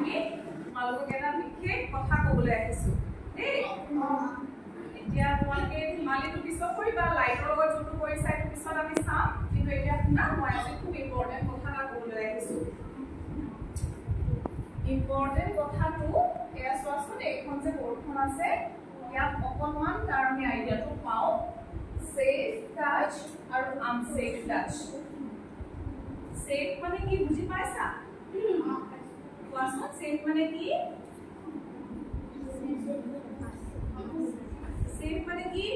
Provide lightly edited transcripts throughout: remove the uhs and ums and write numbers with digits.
আমি তোমালোকক এটা বিশেষ কথা ক'বলৈ আহিছো দেই এতিয়া তোমালোকে ধেমালিটো পিছত কৰিবা লাইটৰ লগত যোনটো কৰিছা এইটো পিছত আমি চাম কিন্তু এতিয়া শুনা মই আজি খুব ইম্পৰ্টেণ্ট কথা এটা ক'বলৈ আহিছো ইম্পৰ্টেণ্ট কথাটো এয়া চোৱাচোন এইখন যে বৰ্ডখন আছে ইয়াত অকণমান তাৰ আমি আইডিয়াটো পাওঁ safe touch আৰু unsafe touch safe মানে কি বুজি পাইছা কোৱাচোন safe মানে কি safe মানে কি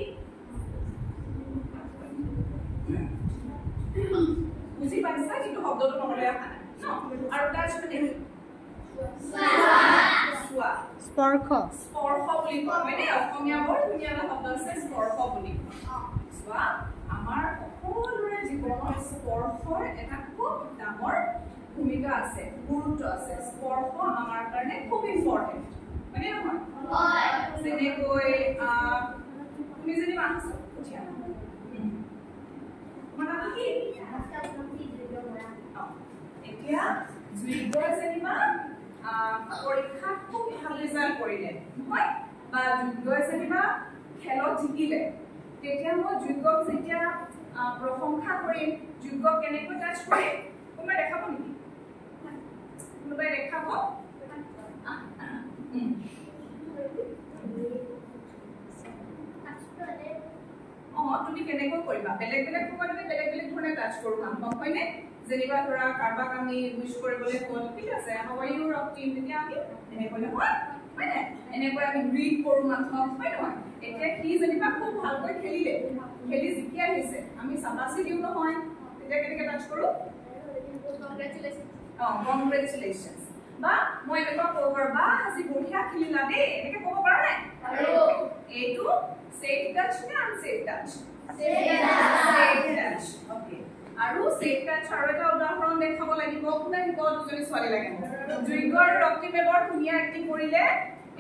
বুজি পাইছা কিন্তু শব্দটো নহলে আহা নাই ন আৰু touch মানে কি স্পৰ্শ স্পৰ্শ বুলি কয় মানে অসমীয়া বৰ ধুনীয়া এটা শব্দ আছে স্পৰ্শ বুলি স্পৰ্শ আমাৰ সকলোৰে জীৱনত স্পৰ্শৰ এটা খুব ডাঙৰ ভূমিকা আছে গুৰুত্ব আছে স্পৰ্শ আমাৰ কাৰণে খুব ইম্পৰ্টেণ্ট মানে নহয় হয় যেনেকৈ তুমি যদি মানুহ উঠিয়া মানে কি এতিয়া জুইগৰ যেনিবা পৰীক্ষা খুব ভাল ৰিজাল্ট কৰিলে হয় বা জুইগৰ যেনিবা খেলত জিকিলে তেতিয়া মই জুইগক যেতিয়া প্ৰশংসা কৰিম জুইগক কেনেকৈ টাচ কৰিম কোনোবাই দেখাব নেকি কোনোবাই দেখাব তুমি কেনেকৈ কৰিবা বেলেগ বেলেগ সময়তে বেলেগ বেলেগ ধৰণে টাচ কৰো কাম হয়নে যেনিবা ধৰা কাৰোবাক আমি উইশ কৰিবলৈ হ'ল ঠিক আছে how are you rock team তেতিয়া আমি এনেকৈ নহয় হয়নে এনেকৈ আমি গ্ৰীট কৰো মানুহক হয় নহয় এতিয়া কি যেনিবা খুব ভালকৈ খেলিলে খেলি জিকি আহিছে আমি চাবাচি দিও নহয় তেতিয়া কেনেকৈ টাচ কৰো কংগ্ৰেচুলেশ্যনছ বা মই এনেকুৱা ক'ব পাৰো বা আজি বঢ়িয়া খেলিলা দেই এনেকৈ ক'ব পাৰো নাই এইটো সেফ টাচ নে unsafe touch safe touch okay আৰু সেফ টাচ আৰু এটা উদাহৰণ দেখাব লাগিব কোনে হিকো দুজনী ছোৱালী লাগিব জুইগৰ ৰক্তি মেবৰ ধুনীয়া এক্টিং কৰিলে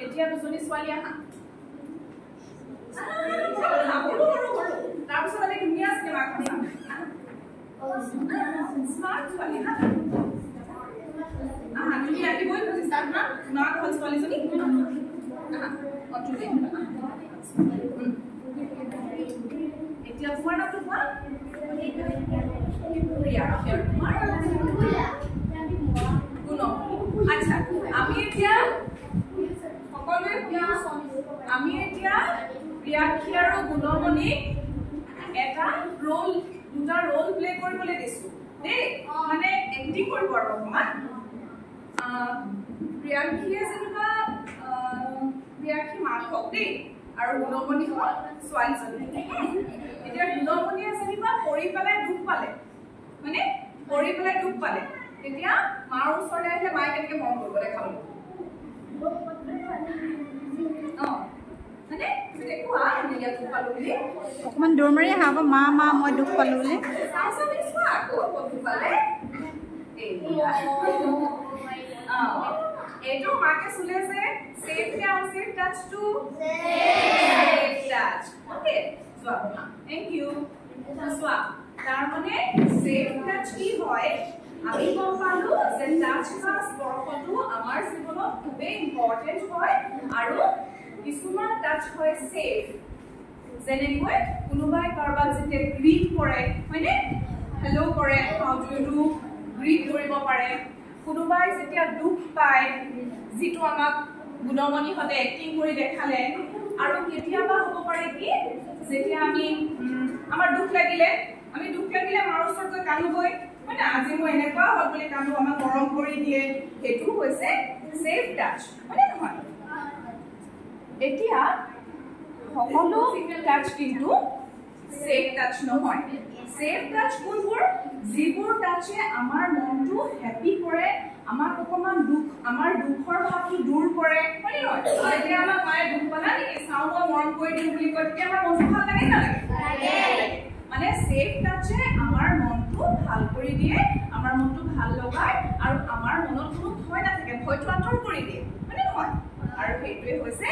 এতিয়া দুজনী ছোৱালী আহা তাৰপিছত আমি ধুনীয়া চিনেমা চাম স্মাৰ্ট ছোৱালী হা তুমি ৰাতিপুৱাই বুজিছা না স্মাৰ্ট হ'ল ছোৱালীজনী এতিয়া তোমাৰ নামটো কোৱা আচ্ছা আমি এতিয়া প্ৰিয়াক্ষী আৰু গুণমণি এটা ৰোল দুটা ৰোল প্লে কৰিবলৈ দিছো দেই মানে এক্টিং কৰিব আৰু অকণমান প্ৰিয়াক্ষীয়ে যেনিবা প্ৰিয়াক্ষী মাক হওক দেই আৰু গুণমণি হ'ল ছোৱালীজনী এতিয়া গুণমণিয়ে যেনিবা পৰি পেলাই দুখ পালে মানে পৰি পেলাই দুখ পালে তেতিয়া মাৰ ওচৰলৈ আহিলে মায়ে কেনেকৈ মৰম কৰিব দেখাবলৈ অকমান দৌৰ মাৰি আহা আকৌ মা মা মই দুখ পালো বুলি এইটো মাকে চুলে যে সেফ নে unsafe touch to safe touch okay so thank you so তার মানে সেফ টাচ কি হয় আমি গম পালো যে টাচ বা স্পৰ্শটো আমাৰ জীৱনত খুবেই ইম্পৰ্টেণ্ট হয় আৰু কিছুমান টাচ হয় সেফ যেনেকৈ কোনোবাই কাৰোবাক যেতিয়া গ্ৰীট কৰে হয়নে হেল্ল' কৰে হাউ ডু ইউ ডু গ্ৰীট কৰিব পাৰে কোনোবাই যেতিয়া দুখ পায় যিটো আমাক গুণমণিহঁতে এক্টিং কৰি দেখালে আৰু কেতিয়াবা হ'ব পাৰে কি যেতিয়া আমি আমাৰ দুখ লাগিলে মাৰ ওচৰত গৈ কান্দোগৈ মানে আজি মই এনেকুৱা হ'ল বুলি কান্দো আমাক মৰম কৰি দিয়ে সেইটো হৈছে সেফ টাচ হয়নে নহয় এতিয়া সকলো টাচ কিন্তু সেফ টাচ নহয় সেফ টাচ কোনবোৰ যিবোৰ টাচে আমাৰ মনটো হেপি কৰে আমাক অকণমান দুখ আমাৰ দুখৰ ভাৱটো দূৰ কৰে হয়নে নহয় যেতিয়া আমাক মায়ে দুখ পালা নেকি চাওঁ মই মৰম কৰি দিওঁ বুলি কয় তেতিয়া আমাৰ মনটো ভাল লাগে নালাগে মানে সেফ টাচে আমাৰ মনটো ভাল কৰি দিয়ে আমাৰ মনটো ভাল লগায় আৰু আমাৰ মনত কোনো ভয় নাথাকে ভয়টো আঁতৰ কৰি দিয়ে হয়নে নহয় আৰু সেইটোৱে হৈছে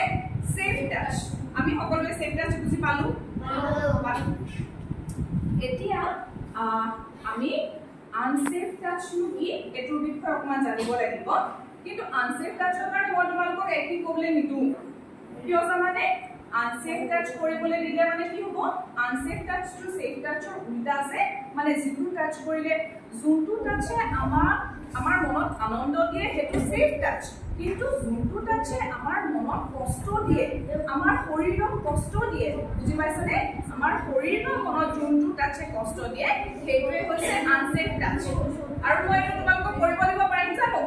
সেফ টাচ আমি সকলোৱে সেফ টাচ বুজি পালো এতিয়া আমি আনসেফ টাচ কি এটোৰ বিষয়ে অকমান জানিব লাগিব কিন্তু আনসেফ টাচৰ কাৰণে মই তোমালোকক একটি ক'বলে নিদু কিয় জানানে আনসেফ টাচ কৰিবলৈ দিলে মানে কি হ'ব আনসেফ টাচ টু সেফ টাচৰ উল্টা আছে মানে যিটো টাচ কৰিলে যোনটো টাচে আমাৰ মনত আনন্দ দিয়ে হেতু সেফ টাচ কিন্তু যোনটো টাচে আমাৰ মনত কষ্ট দিয়ে আমাৰ শৰীৰক কষ্ট দিয়ে বুজি পাইছানে আমাৰ শৰীৰৰ মনত যোনটো টাচে কষ্ট দিয়ে সেইটোৱে হৈছে আনসেফ টাচ আৰু মই তোমালোকক কৰিব দিব পাৰিম জানো